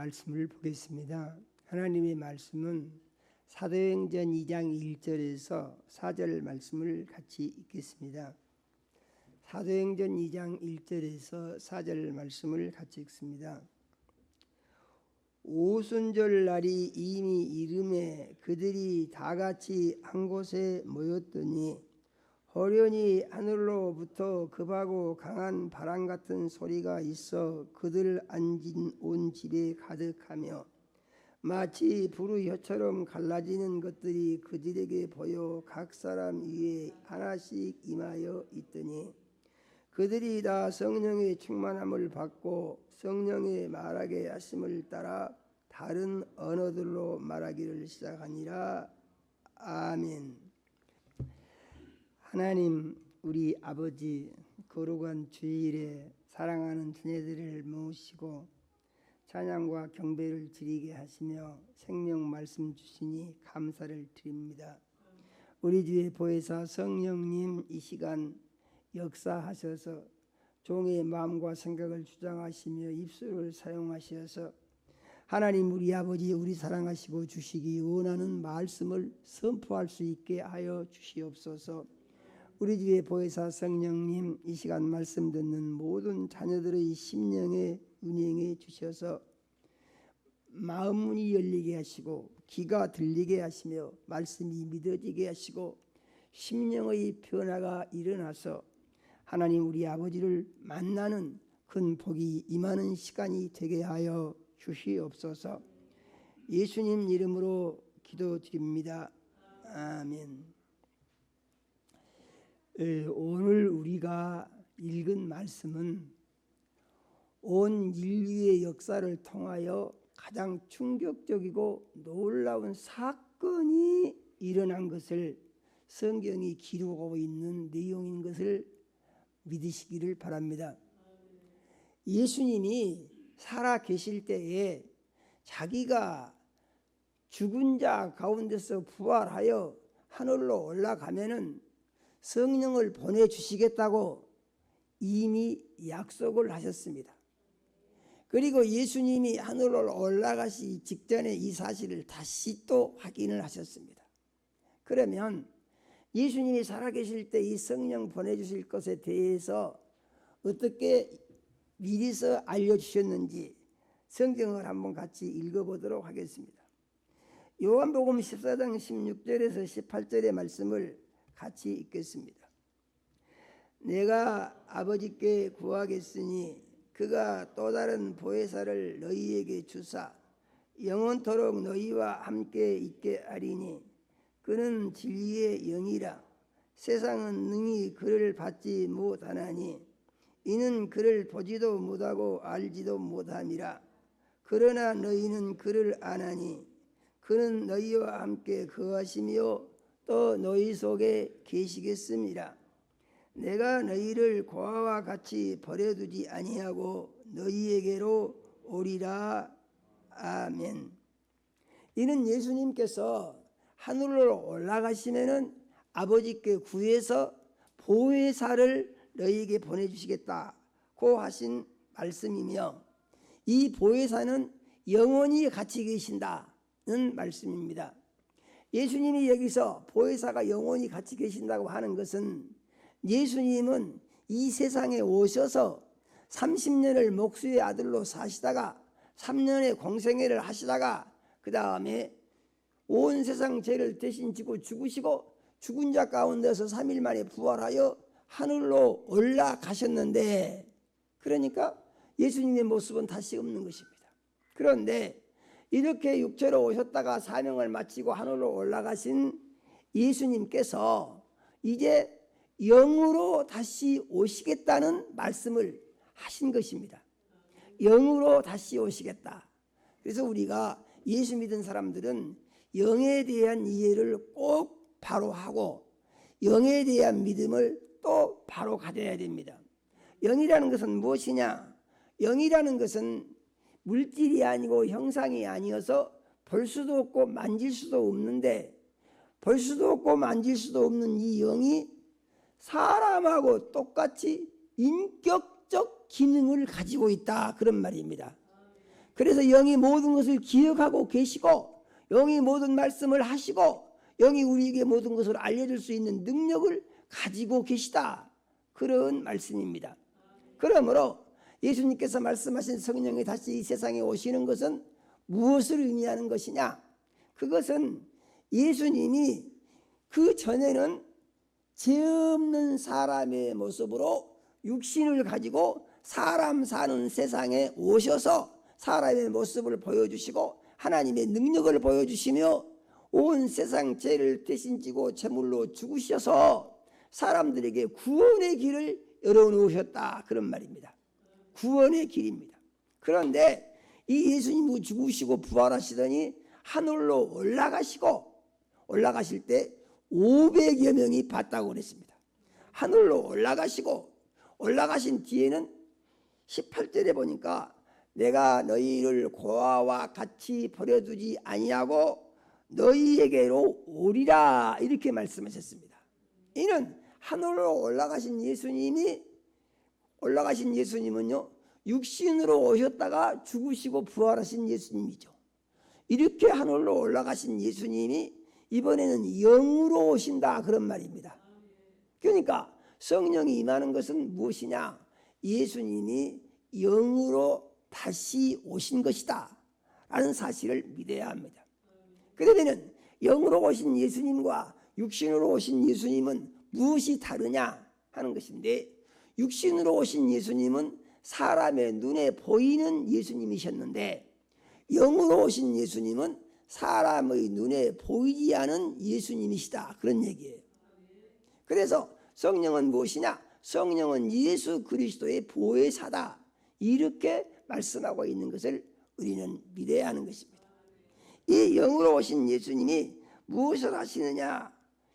말씀을 보겠습니다. 하나님의 말씀은 사도행전 2장 1절에서 4절 말씀을 같이 읽겠습니다. 사도행전 2장 1절에서 4절 말씀을 같이 읽습니다. 오순절 날이 이미 이름에 그들이 다같이 한 곳에 모였더니 호련히 하늘로부터 급하고 강한 바람 같은 소리가 있어 그들 앉은 온 집에 가득하며 마치 불의 혀처럼 갈라지는 것들이 그들에게 보여 각 사람 위에 하나씩 임하여 있더니 그들이 다 성령의 충만함을 받고 성령의 말하게 하심을 따라 다른 언어들로 말하기를 시작하니라. 아멘. 하나님, 우리 아버지, 거룩한 주일에 사랑하는 자녀들을 모시고 찬양과 경배를 드리게 하시며 생명 말씀 주시니 감사를 드립니다. 우리 주의 보혜사 성령님, 이 시간 역사하셔서 종의 마음과 생각을 주장하시며 입술을 사용하셔서 하나님, 우리 아버지, 우리 사랑하시고 주시기 원하는 말씀을 선포할 수 있게 하여 주시옵소서. 우리 주의 보혜사 성령님, 이 시간 말씀 듣는 모든 자녀들의 심령에 운행해 주셔서 마음문이 열리게 하시고 귀가 들리게 하시며 말씀이 믿어지게 하시고 심령의 변화가 일어나서 하나님, 우리 아버지를 만나는 큰 복이 임하는 시간이 되게 하여 주시옵소서. 예수님 이름으로 기도드립니다. 아멘. 오늘 우리가 읽은 말씀은 온 인류의 역사를 통하여 가장 충격적이고 놀라운 사건이 일어난 것을 성경이 기록하고 있는 내용인 것을 믿으시기를 바랍니다. 예수님이 살아 계실 때에 자기가 죽은 자 가운데서 부활하여 하늘로 올라가면은 성령을 보내주시겠다고 이미 약속을 하셨습니다. 그리고 예수님이 하늘로 올라가시 직전에 이 사실을 다시 또 확인을 하셨습니다. 그러면 예수님이 살아계실 때 이 성령 보내주실 것에 대해서 어떻게 미리서 알려주셨는지 성경을 한번 같이 읽어보도록 하겠습니다. 요한복음 14장 16절에서 18절의 말씀을 같이 읽겠습니다. 내가 아버지께 구하겠으니 그가 또 다른 보혜사를 너희에게 주사 영원토록 너희와 함께 있게 하리니 그는 진리의 영이라. 세상은 능히 그를 받지 못하나니 이는 그를 보지도 못하고 알지도 못함이라. 그러나 너희는 그를 아나니 그는 너희와 함께 거하시며 또 너희 속에 계시겠습니다. 내가 너희를 고아와 같이 버려두지 아니하고 너희에게로 오리라. 아멘. 이는 예수님께서 하늘로 올라가시면은 아버지께 구해서 보혜사를 너희에게 보내주시겠다고 하신 말씀이며 이 보혜사는 영원히 같이 계신다는 말씀입니다. 예수님이 여기서 보혜사가 영원히 같이 계신다고 하는 것은 예수님은 이 세상에 오셔서 30년을 목수의 아들로 사시다가 3년의 공생애를 하시다가 그 다음에 온 세상 죄를 대신 지고 죽으시고 죽은 자 가운데서 3일 만에 부활하여 하늘로 올라가셨는데, 그러니까 예수님의 모습은 다시 없는 것입니다. 그런데 이렇게 육체로 오셨다가 사명을 마치고 하늘로 올라가신 예수님께서 이제 영으로 다시 오시겠다는 말씀을 하신 것입니다. 영으로 다시 오시겠다. 그래서 우리가 예수 믿은 사람들은 영에 대한 이해를 꼭 바로 하고 영에 대한 믿음을 또 바로 가져야 됩니다. 영이라는 것은 무엇이냐? 영이라는 것은 물질이 아니고 형상이 아니어서 볼 수도 없고 만질 수도 없는데, 볼 수도 없고 만질 수도 없는 이 영이 사람하고 똑같이 인격적 기능을 가지고 있다, 그런 말입니다. 그래서 영이 모든 것을 기억하고 계시고 영이 모든 말씀을 하시고 영이 우리에게 모든 것을 알려줄 수 있는 능력을 가지고 계시다. 그런 말씀입니다. 그러므로 예수님께서 말씀하신 성령이 다시 이 세상에 오시는 것은 무엇을 의미하는 것이냐? 그것은 예수님이 그 전에는 죄 없는 사람의 모습으로 육신을 가지고 사람 사는 세상에 오셔서 사람의 모습을 보여주시고 하나님의 능력을 보여주시며 온 세상 죄를 대신 지고 제물로 죽으셔서 사람들에게 구원의 길을 열어놓으셨다. 그런 말입니다. 구원의 길입니다. 그런데 이 예수님이 죽으시고 부활하시더니 하늘로 올라가실 때 500여 명이 봤다고 그랬습니다. 하늘로 올라가신 뒤에는 18절에 보니까 내가 너희를 고아와 같이 버려두지 아니하고 너희에게로 오리라 이렇게 말씀하셨습니다. 이는 하늘로 올라가신 예수님은요 육신으로 오셨다가 죽으시고 부활하신 예수님이죠. 이렇게 하늘로 올라가신 예수님이 이번에는 영으로 오신다 그런 말입니다. 그러니까 성령이 임하는 것은 무엇이냐? 예수님이 영으로 다시 오신 것이다 라는 사실을 믿어야 합니다. 그러면 영으로 오신 예수님과 육신으로 오신 예수님은 무엇이 다르냐 하는 것인데, 육신으로 오신 예수님은 사람의 눈에 보이는 예수님이셨는데 영으로 오신 예수님은 사람의 눈에 보이지 않은 예수님이시다 그런 얘기예요. 그래서 성령은 무엇이냐? 성령은 예수 그리스도의 보혜사다 이렇게 말씀하고 있는 것을 우리는 믿어야 하는 것입니다. 이 영으로 오신 예수님이 무엇을 하시느냐?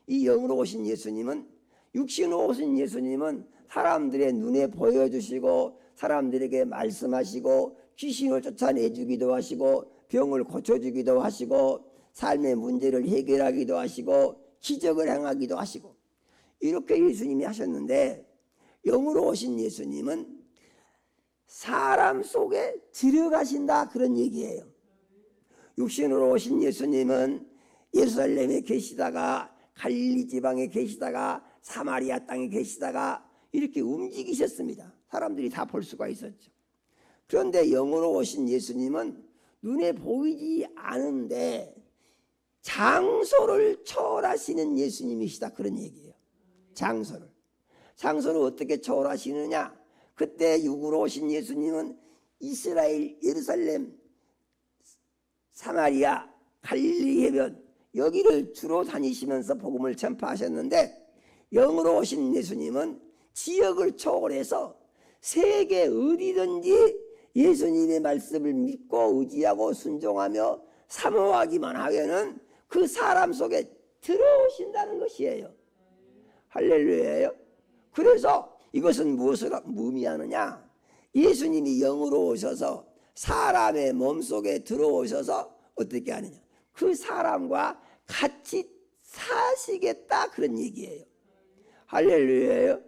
이 영으로 오신 예수님은, 육신으로 오신 예수님은 사람들의 눈에 보여주시고 사람들에게 말씀하시고 귀신을 쫓아내주기도 하시고 병을 고쳐주기도 하시고 삶의 문제를 해결하기도 하시고 기적을 행하기도 하시고 이렇게 예수님이 하셨는데, 영으로 오신 예수님은 사람 속에 들어가신다 그런 얘기예요. 육신으로 오신 예수님은 예루살렘에 계시다가 갈릴리 지방에 계시다가 사마리아 땅에 계시다가 이렇게 움직이셨습니다. 사람들이 다 볼 수가 있었죠. 그런데 영으로 오신 예수님은 눈에 보이지 않은데 장소를 초월하시는 예수님이시다 그런 얘기예요. 장소를 어떻게 초월하시느냐? 그때 육으로 오신 예수님은 이스라엘, 예루살렘, 사마리아, 갈릴리 해변 여기를 주로 다니시면서 복음을 전파하셨는데, 영으로 오신 예수님은 지역을 초월해서 세계 어디든지 예수님의 말씀을 믿고 의지하고 순종하며 사모하기만 하면은 그 사람 속에 들어오신다는 것이에요. 할렐루야예요. 그래서 이것은 무엇을 의미하느냐? 예수님이 영으로 오셔서 사람의 몸속에 들어오셔서 어떻게 하느냐? 그 사람과 같이 사시겠다 그런 얘기예요. 할렐루야예요.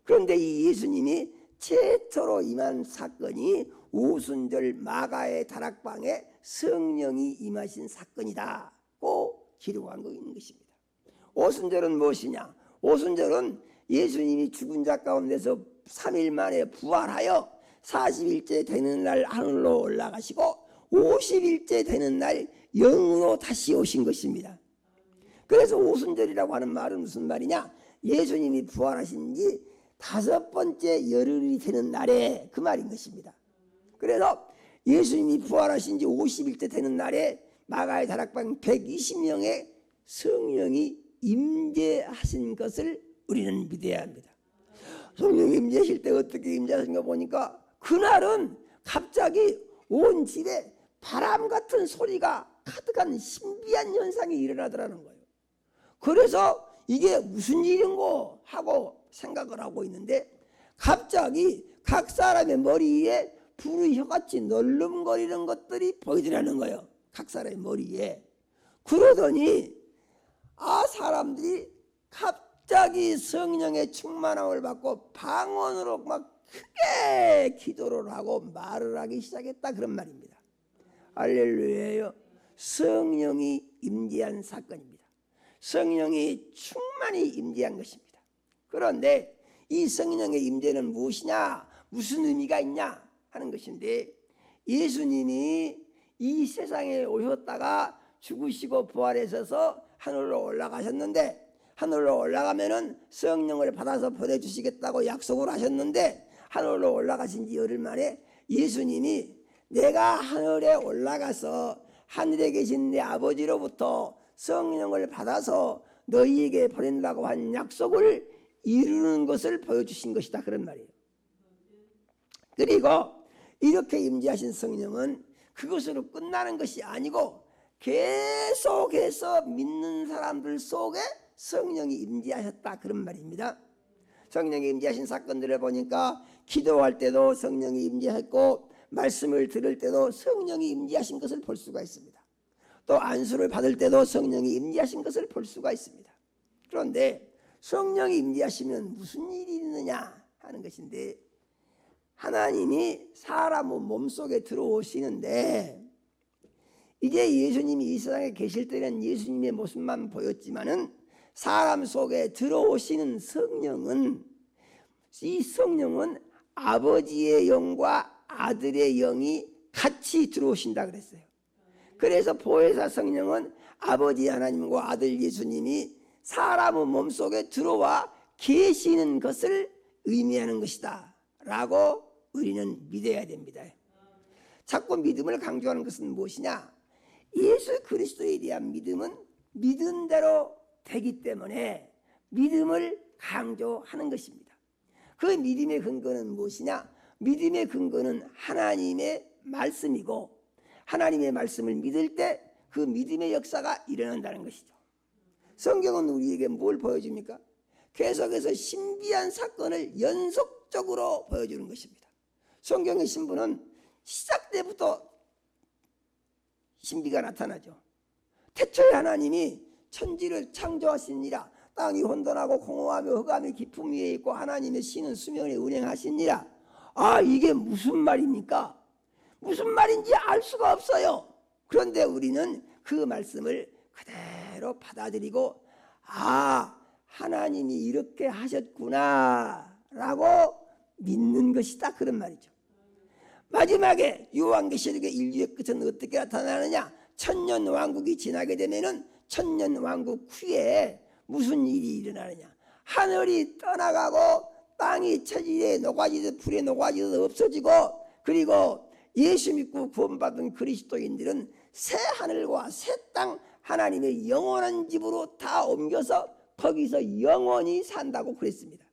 그런데 이 예수님이 최초로 임한 사건이 오순절 마가의 다락방에 성령이 임하신 사건이다고 기록한 거 있는 것입니다. 오순절은 무엇이냐? 오순절은 예수님이 죽은 자 가운데서 3일 만에 부활하여 40일째 되는 날 하늘로 올라가시고 50일째 되는 날 영으로 다시 오신 것입니다. 그래서 오순절이라고 하는 말은 무슨 말이냐? 예수님이 부활하신 지 5번째 열흘이 되는 날에 그 말인 것입니다. 그래서 예수님이 부활하신 지 50일째 되는 날에 마가의 다락방 120명의 성령이 임재하신 것을 우리는 믿어야 합니다. 성령이 임재하실 때 어떻게 임재하신가 보니까 그날은 갑자기 온 집에 바람 같은 소리가 가득한 신비한 현상이 일어나더라는 거예요. 그래서 이게 무슨 일인고 하고 생각을 하고 있는데 갑자기 각 사람의 머리 위에 불의 혀같이 널름거리는 것들이 보이더라는 거예요. 각 사람의 머리에. 그러더니 사람들이 갑자기 성령의 충만함을 받고 방언으로 막 크게 기도를 하고 말을 하기 시작했다 그런 말입니다. 할렐루야요. 성령이 임재한 사건입니다. 성령이 충만히 임재한 것입니다. 그런데 이 성령의 임재는 무엇이냐, 무슨 의미가 있냐 하는 것인데, 예수님이 이 세상에 오셨다가 죽으시고 부활하셔서 하늘로 올라가셨는데, 하늘로 올라가면은 성령을 받아서 보내주시겠다고 약속을 하셨는데, 하늘로 올라가신 지 열흘 만에 예수님이 내가 하늘에 올라가서 하늘에 계신 내 아버지로부터 성령을 받아서 너희에게 보낸다고 한 약속을 이루는 것을 보여주신 것이다, 그런 말이에요. 그리고 이렇게 임재하신 성령은 그것으로 끝나는 것이 아니고 계속해서 믿는 사람들 속에 성령이 임재하셨다, 그런 말입니다. 성령이 임재하신 사건들을 보니까 기도할 때도 성령이 임재했고, 말씀을 들을 때도 성령이 임재하신 것을 볼 수가 있습니다. 또 안수를 받을 때도 성령이 임재하신 것을 볼 수가 있습니다. 그런데 성령이 임재하시면 무슨 일이 있느냐 하는 것인데, 하나님이 사람 몸속에 들어오시는데, 이제 예수님이 이 세상에 계실 때는 예수님의 모습만 보였지만은 사람 속에 들어오시는 성령은, 이 성령은 아버지의 영과 아들의 영이 같이 들어오신다 그랬어요. 그래서 보혜사 성령은 아버지 하나님과 아들 예수님이 사람의 몸속에 들어와 계시는 것을 의미하는 것이다 라고 우리는 믿어야 됩니다. 자꾸 믿음을 강조하는 것은 무엇이냐, 예수 그리스도에 대한 믿음은 믿은 대로 되기 때문에 믿음을 강조하는 것입니다. 그 믿음의 근거는 무엇이냐, 믿음의 근거는 하나님의 말씀이고, 하나님의 말씀을 믿을 때 그 믿음의 역사가 일어난다는 것이죠. 성경은 우리에게 뭘 보여줍니까? 계속해서 신비한 사건을 연속적으로 보여주는 것입니다. 성경의 신부는 시작 때부터 신비가 나타나죠. 태초에 하나님이 천지를 창조하시니라. 땅이 혼돈하고 공허하며 흑암이 깊음 위에 있고 하나님의 신은 수면에 운행하시니라. 아, 이게 무슨 말입니까? 무슨 말인지 알 수가 없어요. 그런데 우리는 그 말씀을 그대로 받아들이고, 아, 하나님이 이렇게 하셨구나 라고 믿는 것이다, 그런 말이죠. 마지막에 요한계시록의 인류의 끝은 어떻게 나타나느냐, 천년 왕국이 지나게 되면은 천년 왕국 후에 무슨 일이 일어나느냐, 하늘이 떠나가고 땅이 천지에 녹아지듯 불에 녹아지듯 없어지고, 그리고 예수 믿고 구원받은 그리스도인들은 새 하늘과 새 땅, 하나님의 영원한 집으로 다 옮겨서 거기서 영원히 산다고 그랬습니다.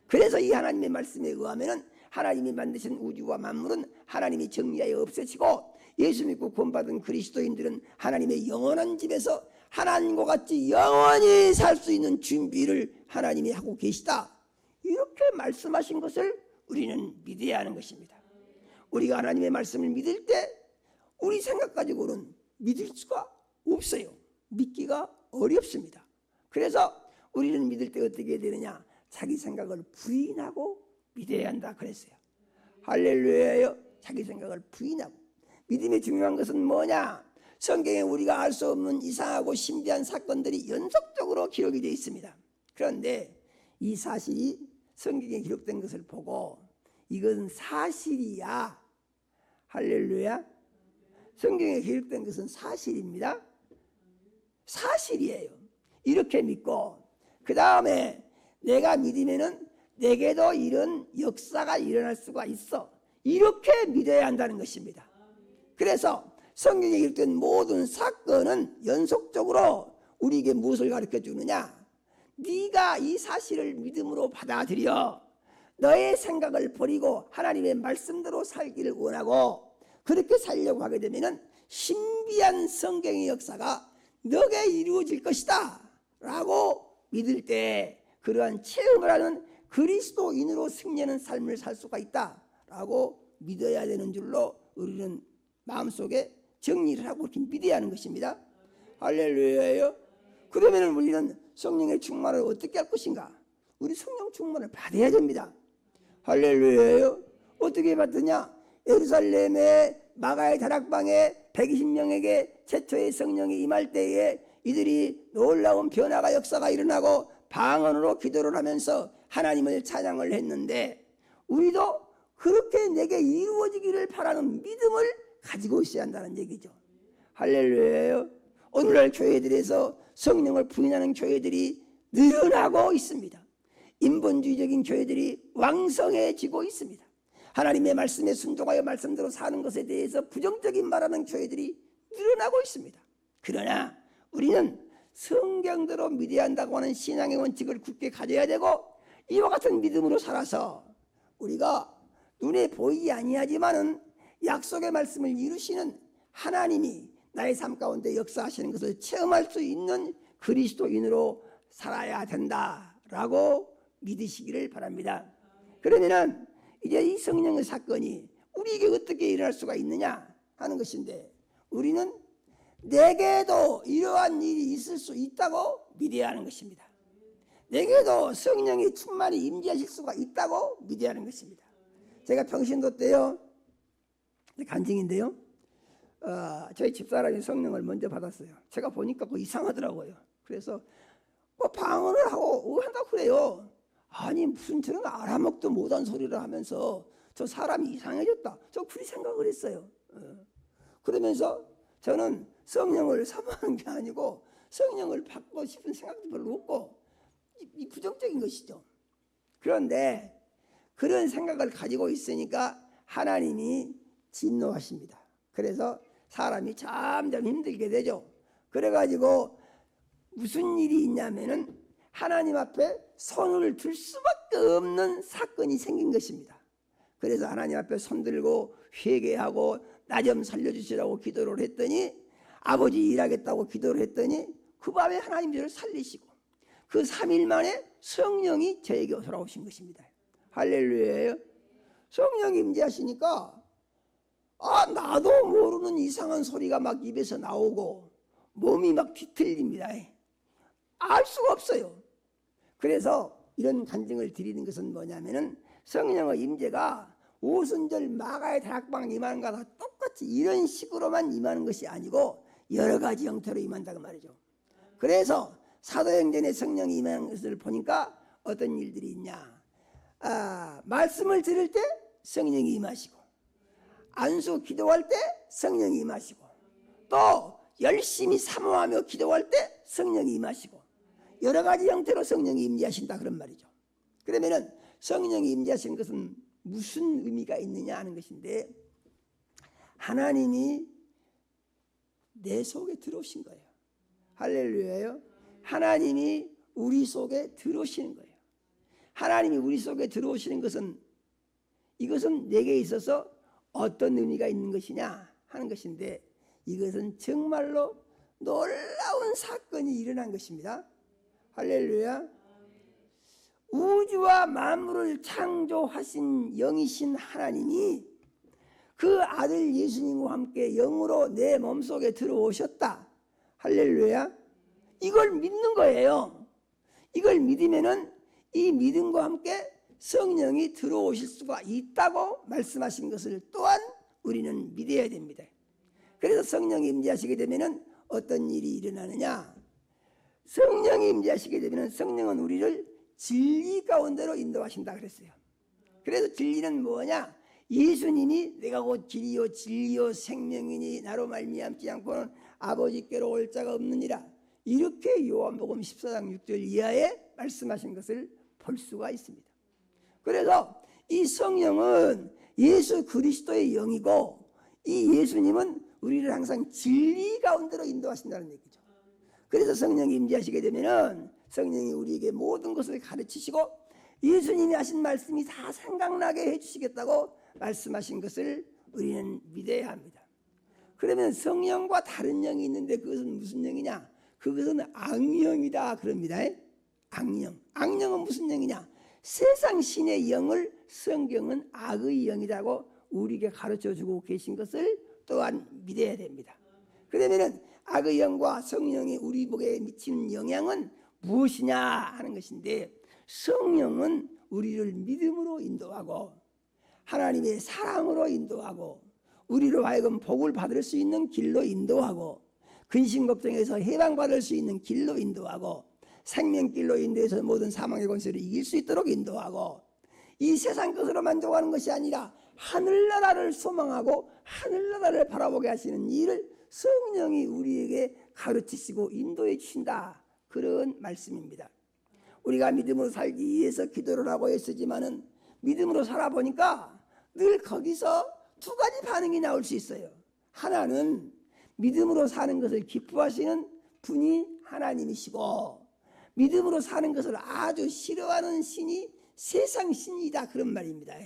그래서 이 하나님의 말씀에 의하면 하나님이 만드신 우주와 만물은 하나님이 정리하여 없애시고, 예수 믿고 구원받은 그리스도인들은 하나님의 영원한 집에서 하나님과 같이 영원히 살 수 있는 준비를 하나님이 하고 계시다, 이렇게 말씀하신 것을 우리는 믿어야 하는 것입니다. 우리가 하나님의 말씀을 믿을 때 우리 생각 가지고는 믿을 수가 없어요. 믿기가 어렵습니다. 그래서 우리는 믿을 때 어떻게 해야 되느냐, 자기 생각을 부인하고 믿어야 한다 그랬어요. 할렐루야요. 자기 생각을 부인하고. 믿음의 중요한 것은 뭐냐, 성경에 우리가 알 수 없는 이상하고 신비한 사건들이 연속적으로 기록이 되어 있습니다. 그런데 이 사실이 성경에 기록된 것을 보고 이건 사실이야, 할렐루야, 성경에 기록된 것은 사실입니다, 사실이에요, 이렇게 믿고, 그 다음에 내가 믿으면은 내게도 이런 역사가 일어날 수가 있어, 이렇게 믿어야 한다는 것입니다. 그래서 성경에 기록된 모든 사건은 연속적으로 우리에게 무엇을 가르쳐 주느냐, 네가 이 사실을 믿음으로 받아들여 너의 생각을 버리고 하나님의 말씀대로 살기를 원하고, 그렇게 살려고 하게 되면 신비한 성경의 역사가 너에게 이루어질 것이다 라고 믿을 때, 그러한 체험을 하는 그리스도인으로 승리하는 삶을 살 수가 있다 라고 믿어야 되는 줄로 우리는 마음속에 정리를 하고 이렇게 믿어야 하는 것입니다. 할렐루야예요. 그러면 우리는 성령의 충만을 어떻게 할 것인가? 우리 성령 충만을 받아야 됩니다. 할렐루야예요. 어떻게 받느냐? 예루살렘의 마가의 다락방에 120명에게 최초의 성령이 임할 때에 이들이 놀라운 변화가 역사가 일어나고 방언으로 기도를 하면서 하나님을 찬양을 했는데, 우리도 그렇게 내게 이루어지기를 바라는 믿음을 가지고 있어야 한다는 얘기죠. 할렐루야예요. 오늘날 교회들에서 성령을 부인하는 교회들이 늘어나고 있습니다. 인본주의적인 교회들이 왕성해지고 있습니다. 하나님의 말씀에 순종하여 말씀대로 사는 것에 대해서 부정적인 말하는 교회들이 늘어나고 있습니다. 그러나 우리는 성경대로 믿어야 한다고 하는 신앙의 원칙을 굳게 가져야 되고, 이와 같은 믿음으로 살아서 우리가 눈에 보이지 아니하지만은 약속의 말씀을 이루시는 하나님이 나의 삶 가운데 역사하시는 것을 체험할 수 있는 그리스도인으로 살아야 된다라고 믿으시기를 바랍니다. 그러면은 이제 이 성령의 사건이 우리에게 어떻게 일어날 수가 있느냐 하는 것인데, 우리는 내게도 이러한 일이 있을 수 있다고 믿어야 하는 것입니다. 내게도 성령의 충만히 임재하실 수가 있다고 믿어야 하는 것입니다. 제가 평신도 때요, 간증인데요, 저희 집사람이 성령을 먼저 받았어요. 제가 보니까 이상하더라고요. 그래서 방언을 하고 한다고 그래요. 아니 무슨 저는 알아먹도 못한 소리를 하면서 저 사람이 이상해졌다, 저 그렇게 생각을 했어요. 그러면서 저는 성령을 사모하는 게 아니고 성령을 받고 싶은 생각도 별로 없고, 이 부정적인 것이죠. 그런데 그런 생각을 가지고 있으니까 하나님이 진노하십니다. 그래서 사람이 점점 힘들게 되죠. 그래가지고 무슨 일이 있냐면은 하나님 앞에 손을 들 수밖에 없는 사건이 생긴 것입니다. 그래서 하나님 앞에 손들고 회개하고 나 좀 살려주시라고 기도를 했더니, 아버지 일하겠다고 기도를 했더니 그 밤에 하나님 저를 살리시고 그 3일 만에 성령이 저에게 돌아오신 것입니다. 할렐루야예요. 성령이 임재하시니까 나도 모르는 이상한 소리가 막 입에서 나오고 몸이 막 뒤틀립니다. 알 수가 없어요. 그래서 이런 간증을 드리는 것은 뭐냐면은, 성령의 임재가 오순절 마가의 다락방 임하는 것과 똑같이 이런 식으로만 임하는 것이 아니고 여러 가지 형태로 임한다고 말이죠. 그래서 사도행전에 성령이 임하는 것을 보니까 어떤 일들이 있냐, 말씀을 들을 때 성령이 임하시고, 안수 기도할 때 성령이 임하시고, 또 열심히 사모하며 기도할 때 성령이 임하시고, 여러 가지 형태로 성령이 임재하신다 그런 말이죠. 그러면은 성령이 임재하시는 것은 무슨 의미가 있느냐 하는 것인데, 하나님이 내 속에 들어오신 거예요. 할렐루야요. 하나님이 우리 속에 들어오시는 거예요. 하나님이 우리 속에 들어오시는 것은, 이것은 내게 있어서 어떤 의미가 있는 것이냐 하는 것인데, 이것은 정말로 놀라운 사건이 일어난 것입니다. 할렐루야. 우주와 만물을 창조하신 영이신 하나님이 그 아들 예수님과 함께 영으로 내 몸속에 들어오셨다. 할렐루야. 이걸 믿는 거예요. 이걸 믿으면은 이 믿음과 함께 성령이 들어오실 수가 있다고 말씀하신 것을 또한 우리는 믿어야 됩니다. 그래서 성령이 임재하시게 되면은 어떤 일이 일어나느냐, 성령이 임재하시게 되면은 성령은 우리를 진리 가운데로 인도하신다 그랬어요. 그래서 진리는 뭐냐, 예수님이 내가 곧 길이요 진리요 생명이니 나로 말미암지 않고는 아버지께로 올 자가 없느니라, 이렇게 요한복음 14장 6절 이하에 말씀하신 것을 볼 수가 있습니다. 그래서 이 성령은 예수 그리스도의 영이고, 이 예수님은 우리를 항상 진리 가운데로 인도하신다는 얘기죠. 그래서 성령이 임재하시게 되면은 성령이 우리에게 모든 것을 가르치시고 예수님이 하신 말씀이 다 생각나게 해주시겠다고 말씀하신 것을 우리는 믿어야 합니다. 그러면 성령과 다른 영이 있는데 그것은 무슨 영이냐? 그것은 악령이다 그럽니다. 악령. 악령은 무슨 영이냐? 세상 신의 영을 성경은 악의 영이라고 우리에게 가르쳐주고 계신 것을 또한 믿어야 됩니다. 그러면 악의 영과 성령이 우리 복에 미치는 영향은 무엇이냐 하는 것인데, 성령은 우리를 믿음으로 인도하고 하나님의 사랑으로 인도하고 우리로 하여금 복을 받을 수 있는 길로 인도하고, 근심 걱정에서 해방받을 수 있는 길로 인도하고, 생명길로 인도해서 모든 사망의 권세를 이길 수 있도록 인도하고, 이 세상 것으로 만족하는 것이 아니라 하늘나라를 소망하고 하늘나라를 바라보게 하시는 일을 성령이 우리에게 가르치시고 인도해 주신다, 그런 말씀입니다. 우리가 믿음으로 살기 위해서 기도를 하고 애쓰지만은 믿음으로 살아보니까 늘 거기서 두 가지 반응이 나올 수 있어요. 하나는 믿음으로 사는 것을 기뻐하시는 분이 하나님이시고, 믿음으로 사는 것을 아주 싫어하는 신이 세상 신이다, 그런 말입니다.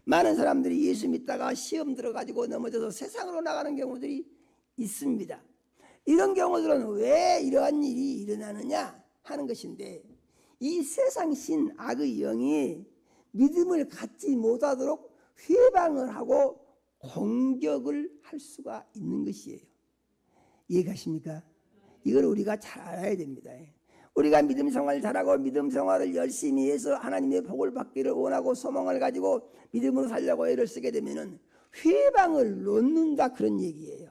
많은 사람들이 예수 믿다가 시험 들어가지고 넘어져서 세상으로 나가는 경우들이 있습니다. 이런 경우들은 왜 이러한 일이 일어나느냐 하는 것인데, 이 세상 신 악의 영이 믿음을 갖지 못하도록 회방을 하고 공격을 할 수가 있는 것이에요. 이해가십니까? 이걸 우리가 잘 알아야 됩니다. 우리가 믿음 생활을 잘하고 믿음 생활을 열심히 해서 하나님의 복을 받기를 원하고 소망을 가지고 믿음으로 살려고 애를 쓰게 되면은 회방을 놓는다, 그런 얘기예요.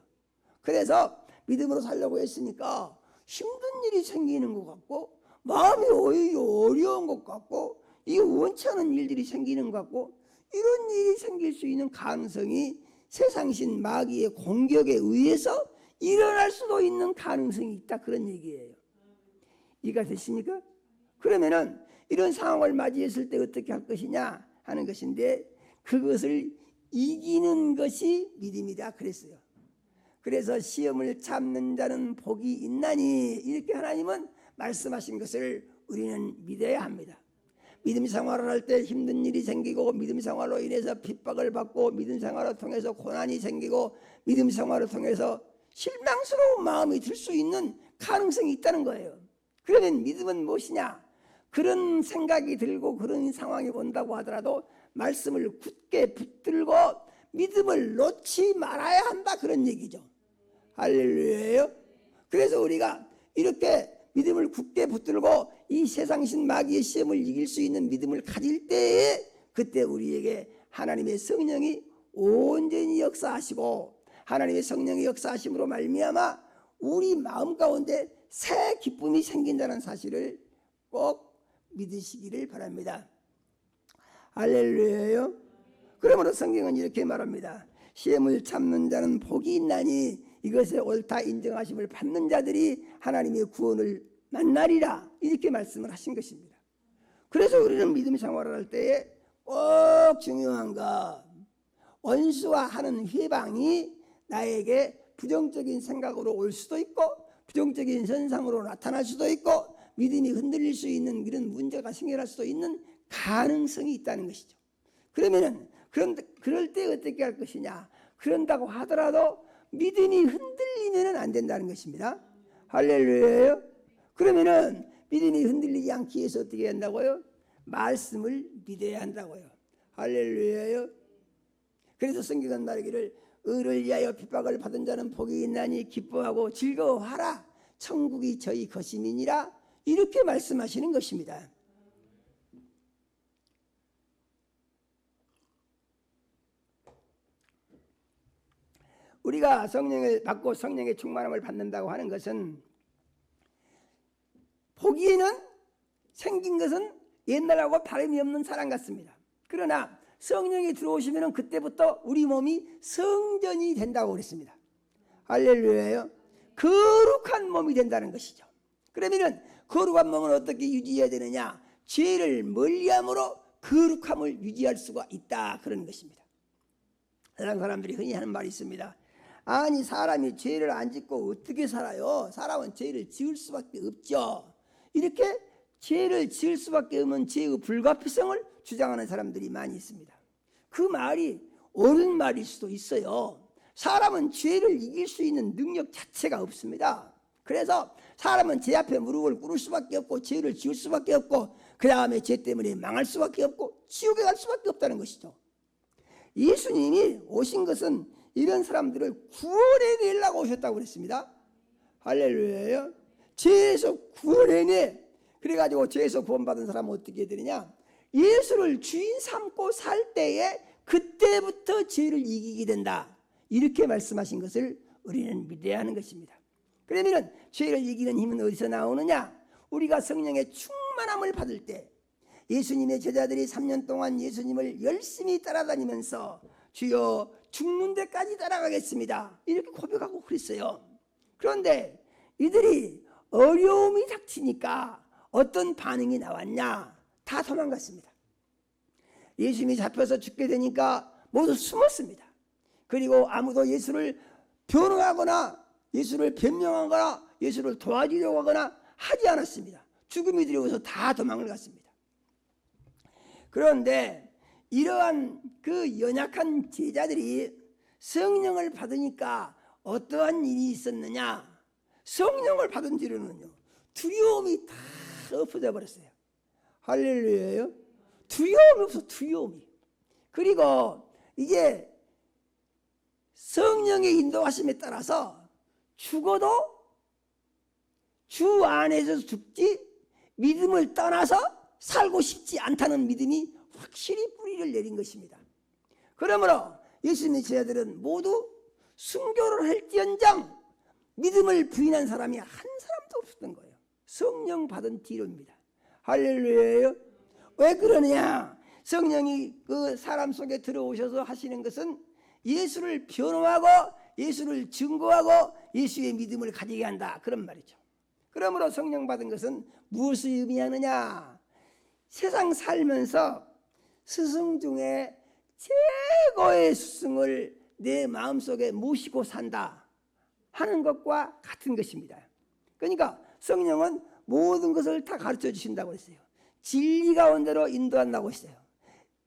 그래서 믿음으로 살려고 했으니까 힘든 일이 생기는 것 같고, 마음이 오히려 어려운 것 같고, 이게 원치 않은 일들이 생기는 것 같고, 이런 일이 생길 수 있는 가능성이 세상신 마귀의 공격에 의해서 일어날 수도 있는 가능성이 있다, 그런 얘기예요. 이해가 되십니까? 그러면은 이런 상황을 맞이했을 때 어떻게 할 것이냐 하는 것인데, 그것을 이기는 것이 믿음이다 그랬어요. 그래서 시험을 참는 자는 복이 있나니, 이렇게 하나님은 말씀하신 것을 우리는 믿어야 합니다. 믿음 생활을 할 때 힘든 일이 생기고, 믿음 생활로 인해서 핍박을 받고, 믿음 생활을 통해서 고난이 생기고, 믿음 생활을 통해서 실망스러운 마음이 들 수 있는 가능성이 있다는 거예요. 그러면 믿음은 무엇이냐? 그런 생각이 들고 그런 상황이 온다고 하더라도 말씀을 굳게 붙들고 믿음을 놓지 말아야 한다, 그런 얘기죠. 할렐루야예요. 그래서 우리가 이렇게 믿음을 굳게 붙들고 이 세상신 마귀의 시험을 이길 수 있는 믿음을 가질 때에, 그때 우리에게 하나님의 성령이 온전히 역사하시고, 하나님의 성령의 역사하심으로 말미암아 우리 마음 가운데 새 기쁨이 생긴다는 사실을 꼭 믿으시기를 바랍니다. 할렐루야요. 그러므로 성경은 이렇게 말합니다. 시험을 참는 자는 복이 있나니, 이것에 옳다 인정하심을 받는 자들이 하나님의 구원을 만나리라, 이렇게 말씀을 하신 것입니다. 그래서 우리는 믿음 생활을 할 때에 꼭 중요한 것, 원수와 하는 회방이 나에게 부정적인 생각으로 올 수도 있고, 부정적인 현상으로 나타날 수도 있고, 믿음이 흔들릴 수 있는 이런 문제가 생겨날 수도 있는 가능성이 있다는 것이죠. 그러면은 그럴 때 어떻게 할 것이냐? 그런다고 하더라도 믿음이 흔들리면은 안 된다는 것입니다. 할렐루야예요. 그러면은 믿음이 흔들리지 않기 위해서 어떻게 한다고요? 말씀을 믿어야 한다고요. 할렐루야예요. 그래서 성경은 말하기를, 의를 위하여 핍박을 받은 자는 복이 있나니 기뻐하고 즐거워하라, 천국이 저희 것임이니라, 이렇게 말씀하시는 것입니다. 우리가 성령을 받고 성령의 충만함을 받는다고 하는 것은, 보기에는 생긴 것은 옛날하고 다름이 없는 사람 같습니다. 그러나 성령이 들어오시면 그때부터 우리 몸이 성전이 된다고 그랬습니다. 할렐루야예요. 거룩한 몸이 된다는 것이죠. 그러면 거룩한 몸은 어떻게 유지해야 되느냐? 죄를 멀리함으로 거룩함을 유지할 수가 있다, 그런 것입니다. 세상 사람들이 흔히 하는 말이 있습니다. 아니, 사람이 죄를 안 짓고 어떻게 살아요? 사람은 죄를 지을 수밖에 없죠. 이렇게 죄를 지을 수밖에 없는 죄의 불가피성을 주장하는 사람들이 많이 있습니다. 그 말이 옳은 말일 수도 있어요. 사람은 죄를 이길 수 있는 능력 자체가 없습니다. 그래서 사람은 죄 앞에 무릎을 꿇을 수밖에 없고, 죄를 지을 수밖에 없고, 그 다음에 죄 때문에 망할 수밖에 없고, 지옥에 갈 수밖에 없다는 것이죠. 예수님이 오신 것은 이런 사람들을 구원해내려고 오셨다고 그랬습니다. 할렐루야예요. 죄에서 구원해내. 그래가지고 죄에서 구원받은 사람은 어떻게 되느냐? 예수를 주인 삼고 살 때에 그때부터 죄를 이기게 된다. 이렇게 말씀하신 것을 우리는 믿어야 하는 것입니다. 그러면 죄를 이기는 힘은 어디서 나오느냐? 우리가 성령의 충만함을 받을 때, 예수님의 제자들이 3년 동안 예수님을 열심히 따라다니면서 주여 죽는 데까지 따라가겠습니다 이렇게 고백하고 그랬어요. 그런데 이들이 어려움이 닥치니까 어떤 반응이 나왔냐? 다 도망갔습니다. 예수님이 잡혀서 죽게 되니까 모두 숨었습니다. 그리고 아무도 예수를 변호하거나 예수를 변명하거나 예수를 도와주려고 하거나 하지 않았습니다. 죽음이 두려워서 다 도망을 갔습니다. 그런데 이러한 그 연약한 제자들이 성령을 받으니까 어떠한 일이 있었느냐? 성령을 받은 뒤로는요, 두려움이 다 엎어져 버렸어요. 할렐루야요. 두려움이 없어, 두려움이. 그리고 이제 성령의 인도하심에 따라서 죽어도 주 안에서 죽지 믿음을 떠나서 살고 싶지 않다는 믿음이 확실히 뿌리를 내린 것입니다. 그러므로 예수님의 제자들은 모두 순교를 할지언정 믿음을 부인한 사람이 한 사람도 없었던 거예요. 성령 받은 뒤로입니다. 할렐루야요. 왜 그러냐? 성령이 그 사람 속에 들어오셔서 하시는 것은 예수를 변호하고 예수를 증거하고 예수의 믿음을 가지게 한다, 그런 말이죠. 그러므로 성령 받은 것은 무엇을 의미하느냐? 세상 살면서 스승 중에 최고의 스승을 내 마음속에 모시고 산다 하는 것과 같은 것입니다. 그러니까 성령은 모든 것을 다 가르쳐 주신다고 했어요. 진리 가운데로 인도한다고 했어요.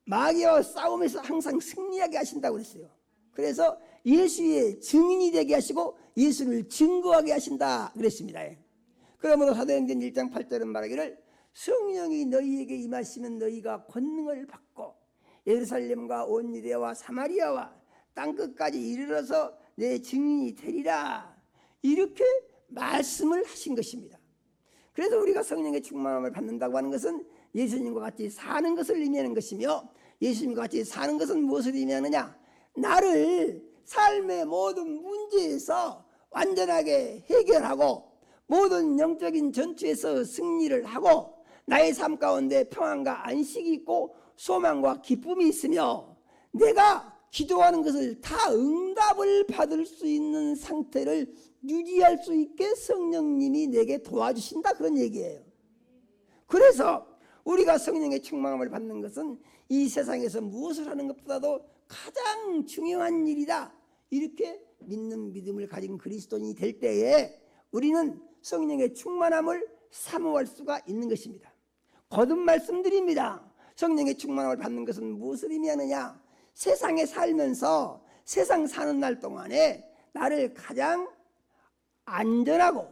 마귀와 싸움에서 항상 승리하게 하신다고 했어요. 그래서 예수의 증인이 되게 하시고 예수를 증거하게 하신다 그랬습니다. 그러므로 사도행전 1장 8절은 말하기를 성령이 너희에게 임하시면 너희가 권능을 받고 예루살렘과 온 유대와 사마리아와 땅끝까지 이르러서 내 증인이 되리라, 이렇게 말씀을 하신 것입니다. 그래서 우리가 성령의 충만함을 받는다고 하는 것은 예수님과 같이 사는 것을 의미하는 것이며, 예수님과 같이 사는 것은 무엇을 의미하느냐? 나를 삶의 모든 문제에서 완전하게 해결하고 모든 영적인 전투에서 승리를 하고 나의 삶 가운데 평안과 안식이 있고 소망과 기쁨이 있으며 내가 기도하는 것을 다 응답을 받을 수 있는 상태를 유지할 수 있게 성령님이 내게 도와주신다, 그런 얘기예요. 그래서 우리가 성령의 충만함을 받는 것은 이 세상에서 무엇을 하는 것보다도 가장 중요한 일이다, 이렇게 믿는 믿음을 가진 그리스도인이 될 때에 우리는 성령의 충만함을 사모할 수가 있는 것입니다. 거듭 말씀드립니다. 성령의 충만함을 받는 것은 무엇을 의미하느냐? 세상에 살면서 세상 사는 날 동안에 나를 가장 안전하고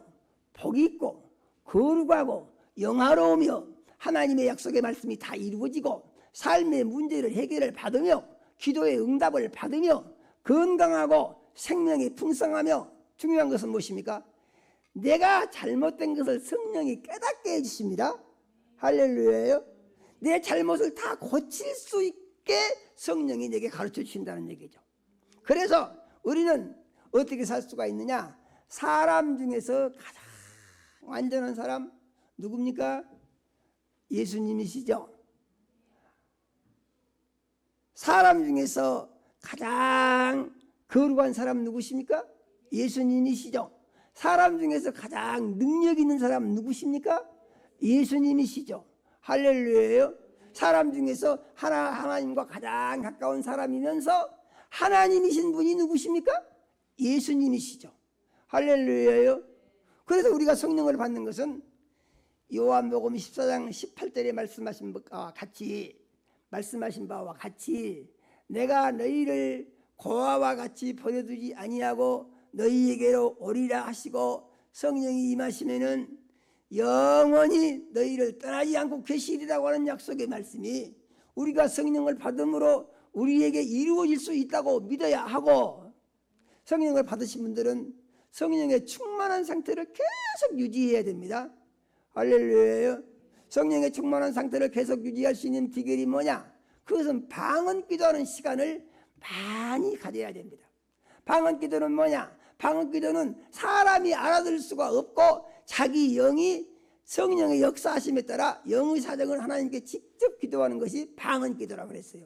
복 있고 거룩하고 영화로우며 하나님의 약속의 말씀이 다 이루어지고 삶의 문제를 해결을 받으며 기도의 응답을 받으며 건강하고 생명이 풍성하며, 중요한 것은 무엇입니까? 내가 잘못된 것을 성령이 깨닫게 해주십니다. 할렐루야요. 내 잘못을 다 고칠 수 있게 성령이 내게 가르쳐 주신다는 얘기죠. 그래서 우리는 어떻게 살 수가 있느냐? 사람 중에서 가장 완전한 사람 누굽니까? 예수님이시죠. 사람 중에서 가장 거룩한 사람 누구십니까? 예수님이시죠. 사람 중에서 가장 능력 있는 사람 누구십니까? 예수님이시죠. 할렐루야요. 사람 중에서 하나님과 가장 가까운 사람이면서 하나님이신 분이 누구십니까? 예수님이시죠. 할렐루야요. 그래서 우리가 성령을 받는 것은 요한복음 14장 18절에 말씀하신 바와 같이 내가 너희를 고아와 같이 버려두지 아니하고 너희에게로 오리라 하시고 성령이 임하시면은 영원히 너희를 떠나지 않고 계시리라고 하는 약속의 말씀이 우리가 성령을 받음으로 우리에게 이루어질 수 있다고 믿어야 하고, 성령을 받으신 분들은 성령의 충만한 상태를 계속 유지해야 됩니다. 할렐루야. 성령의 충만한 상태를 계속 유지할 수 있는 비결이 뭐냐? 그것은 방언 기도하는 시간을 많이 가져야 됩니다. 방언기도는 뭐냐? 방언기도는 사람이 알아들을 수가 없고 자기 영이 성령의 역사하심에 따라 영의 사정을 하나님께 직접 기도하는 것이 방언기도라고 그랬어요.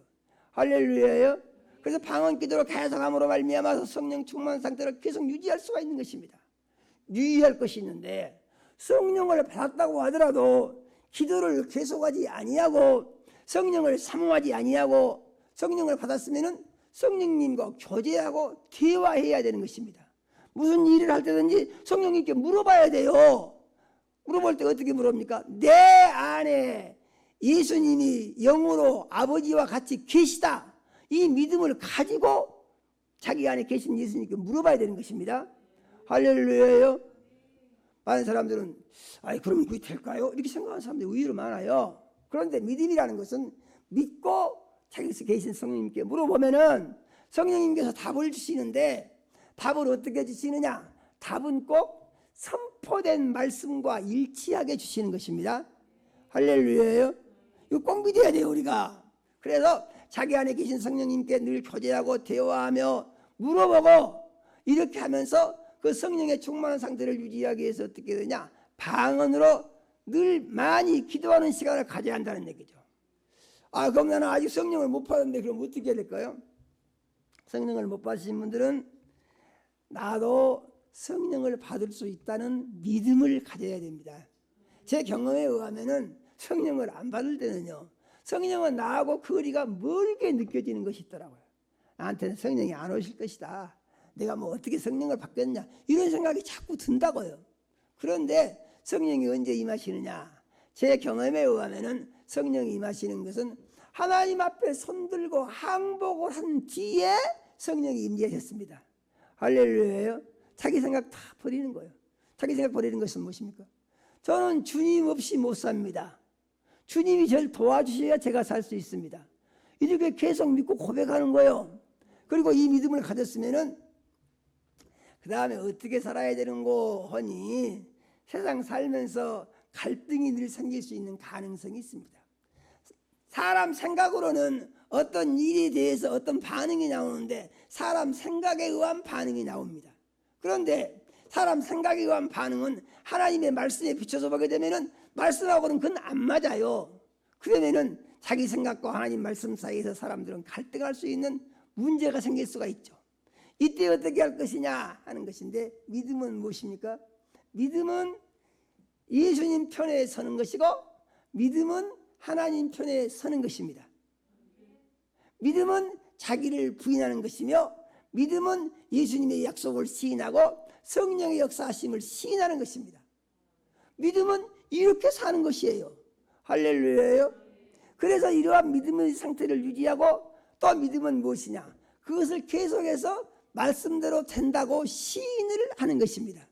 할렐루야예요. 그래서 방언기도로 계속함으로 말미암아서 성령 충만 상태를 계속 유지할 수가 있는 것입니다. 유의할 것이 있는데 성령을 받았다고 하더라도 기도를 계속하지 아니하고 성령을 사모하지 아니하고 성령을 받았으면은 성령님과 교제하고 대화해야 되는 것입니다. 무슨 일을 할 때든지 성령님께 물어봐야 돼요. 물어볼 때 어떻게 물어봅니까? 내 안에 예수님이 영으로 아버지와 같이 계시다. 이 믿음을 가지고 자기 안에 계신 예수님께 물어봐야 되는 것입니다. 할렐루야예요. 많은 사람들은 그러면 그게 될까요? 이렇게 생각하는 사람들이 의외로 많아요. 그런데 믿음이라는 것은 믿고 자기에서 계신 성령님께 물어보면은 성령님께서 답을 주시는데 답을 어떻게 주시느냐? 답은 꼭 선포된 말씀과 일치하게 주시는 것입니다. 할렐루야예요. 이거 꼭 믿어야 돼요 우리가. 그래서 자기 안에 계신 성령님께 늘 교제하고 대화하며 물어보고 이렇게 하면서 그 성령의 충만한 상태를 유지하기 위해서 어떻게 되냐? 방언으로 늘 많이 기도하는 시간을 가져야 한다는 얘기죠. 그럼 나는 아직 성령을 못 받았는데 그럼 어떻게 해야 될까요? 성령을 못 받으신 분들은 나도 성령을 받을 수 있다는 믿음을 가져야 됩니다. 제 경험에 의하면은 성령을 안 받을 때는요, 성령은 나하고 거리가 멀게 느껴지는 것이 있더라고요. 나한테는 성령이 안 오실 것이다. 내가 뭐 어떻게 성령을 받겠냐 이런 생각이 자꾸 든다고요. 그런데 성령이 언제 임하시느냐? 제 경험에 의하면은 성령이 임하시는 것은 하나님 앞에 손들고 항복을 한 뒤에 성령이 임재하셨습니다. 할렐루야예요. 자기 생각 다 버리는 거예요. 자기 생각 버리는 것은 무엇입니까? 저는 주님 없이 못 삽니다. 주님이 저를 도와주셔야 제가 살 수 있습니다. 이렇게 계속 믿고 고백하는 거예요. 그리고 이 믿음을 가졌으면은 그 다음에 어떻게 살아야 되는고 하니 세상 살면서 갈등이 늘 생길 수 있는 가능성이 있습니다. 사람 생각으로는 어떤 일에 대해서 어떤 반응이 나오는데 사람 생각에 의한 반응이 나옵니다. 그런데 사람 생각에 의한 반응은 하나님의 말씀에 비춰서 보게 되면은 말씀하고는 그건 안 맞아요. 그러면은 자기 생각과 하나님 말씀 사이에서 사람들은 갈등할 수 있는 문제가 생길 수가 있죠. 이때 어떻게 할 것이냐 하는 것인데 믿음은 무엇입니까? 믿음은 예수님 편에 서는 것이고 믿음은 하나님 편에 서는 것입니다. 믿음은 자기를 부인하는 것이며 믿음은 예수님의 약속을 시인하고 성령의 역사하심을 시인하는 것입니다. 믿음은 이렇게 사는 것이에요. 할렐루야예요. 그래서 이러한 믿음의 상태를 유지하고 또 믿음은 무엇이냐? 그것을 계속해서 말씀대로 된다고 시인을 하는 것입니다.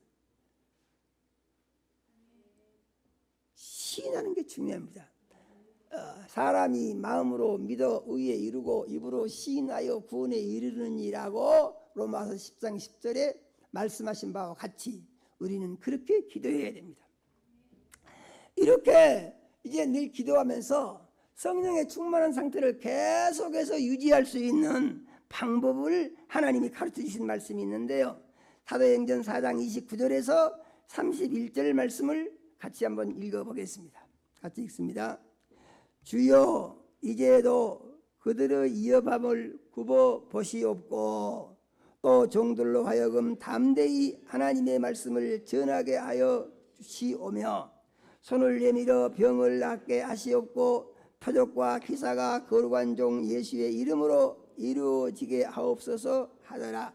시인하는 게 중요합니다. 사람이 마음으로 믿어 의에 이르고 입으로 시인하여 구원에 이르느니라고 로마서 10장 10절에 말씀하신 바와 같이 우리는 그렇게 기도해야 됩니다. 이렇게 이제 늘 기도하면서 성령의 충만한 상태를 계속해서 유지할 수 있는 방법을 하나님이 가르쳐 주신 말씀이 있는데요. 사도행전 4장 29절에서 31절 말씀을 같이 한번 읽어보겠습니다. 같이 읽습니다. 주여 이제도 그들의 이어밤을 굽어 보시옵고 또 종들로 하여금 담대히 하나님의 말씀을 전하게 하여 주시오며 손을 내밀어 병을 낫게 하시옵고 표적과 기사가 거룩한 종 예수의 이름으로 이루어지게 하옵소서 하더라.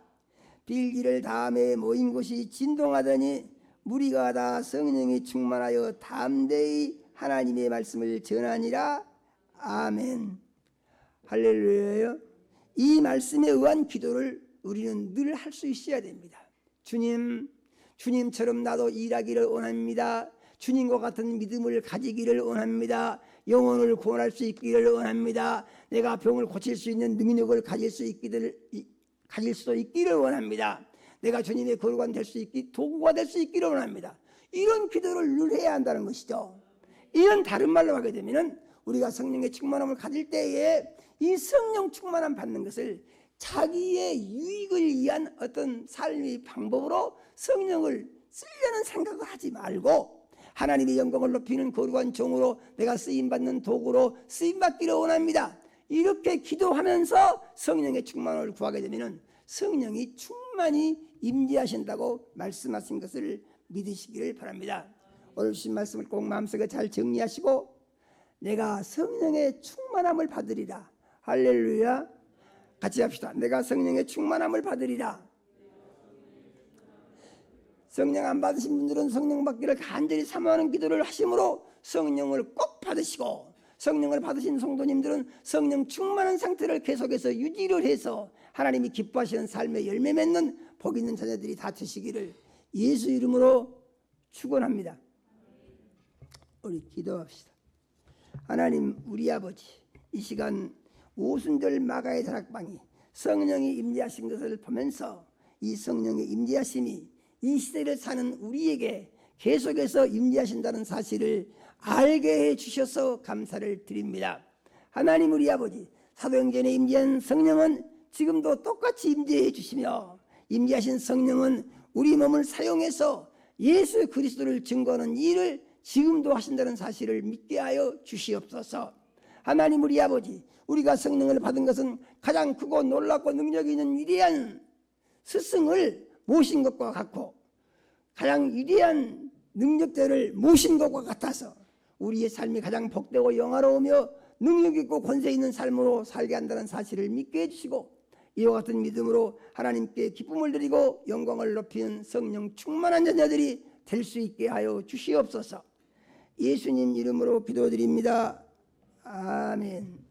빌기를 다음에 모인 곳이 진동하더니 무리가 다 성령이 충만하여 담대히 하나님의 말씀을 전하니라. 아멘. 할렐루야요. 이 말씀에 의한 기도를 우리는 늘 할 수 있어야 됩니다. 주님처럼 나도 일하기를 원합니다. 주님과 같은 믿음을 가지기를 원합니다. 영혼을 구원할 수 있기를 원합니다. 내가 병을 고칠 수 있는 능력을 가질 수도 있기를 원합니다. 내가 주님의 거룩한 도구가 될 수 있기를 원합니다. 이런 기도를 늘 해야 한다는 것이죠. 이런 다른 말로 하게 되면은 우리가 성령의 충만함을 가질 때에 이 성령 충만함 받는 것을 자기의 유익을 위한 어떤 삶의 방법으로 성령을 쓰려는 생각을 하지 말고 하나님의 영광을 높이는 거룩한 종으로 내가 쓰임받는 도구로 쓰임받기를 원합니다. 이렇게 기도하면서 성령의 충만을 구하게 되면 성령이 충만히 임재하신다고 말씀하신 것을 믿으시기를 바랍니다. 오늘 주신 말씀을 꼭 마음속에 잘 정리하시고 내가 성령의 충만함을 받으리라. 할렐루야. 같이 합시다. 내가 성령의 충만함을 받으리라. 성령 안 받으신 분들은 성령 받기를 간절히 사모하는 기도를 하심으로 성령을 꼭 받으시고, 성령을 받으신 성도님들은 성령 충만한 상태를 계속해서 유지를 해서 하나님이 기뻐하시는 삶의 열매 맺는 복 있는 자녀들이 다 되시기를 예수 이름으로 축원합니다. 우리 기도합시다. 하나님, 우리 아버지, 이 시간 오순절 마가의 다락방이 성령이 임재하신 것을 보면서 이 성령의 임재하심이 이 시대를 사는 우리에게 계속해서 임재하신다는 사실을 알게 해주셔서 감사를 드립니다. 하나님, 우리 아버지, 사도행전에 임재한 성령은 지금도 똑같이 임재해 주시며 임재하신 성령은 우리 몸을 사용해서 예수 그리스도를 증거하는 일을 지금도 하신다는 사실을 믿게 하여 주시옵소서. 하나님, 우리 아버지, 우리가 성령을 받은 것은 가장 크고 놀랍고 능력이 있는 위대한 스승을 모신 것과 같고 가장 위대한 능력자를 모신 것과 같아서 우리의 삶이 가장 복되고 영화로우며 능력 있고 권세 있는 삶으로 살게 한다는 사실을 믿게 해주시고 이와 같은 믿음으로 하나님께 기쁨을 드리고 영광을 높이는 성령 충만한 자녀들이 될 수 있게 하여 주시옵소서. 예수님 이름으로 기도드립니다. 아멘.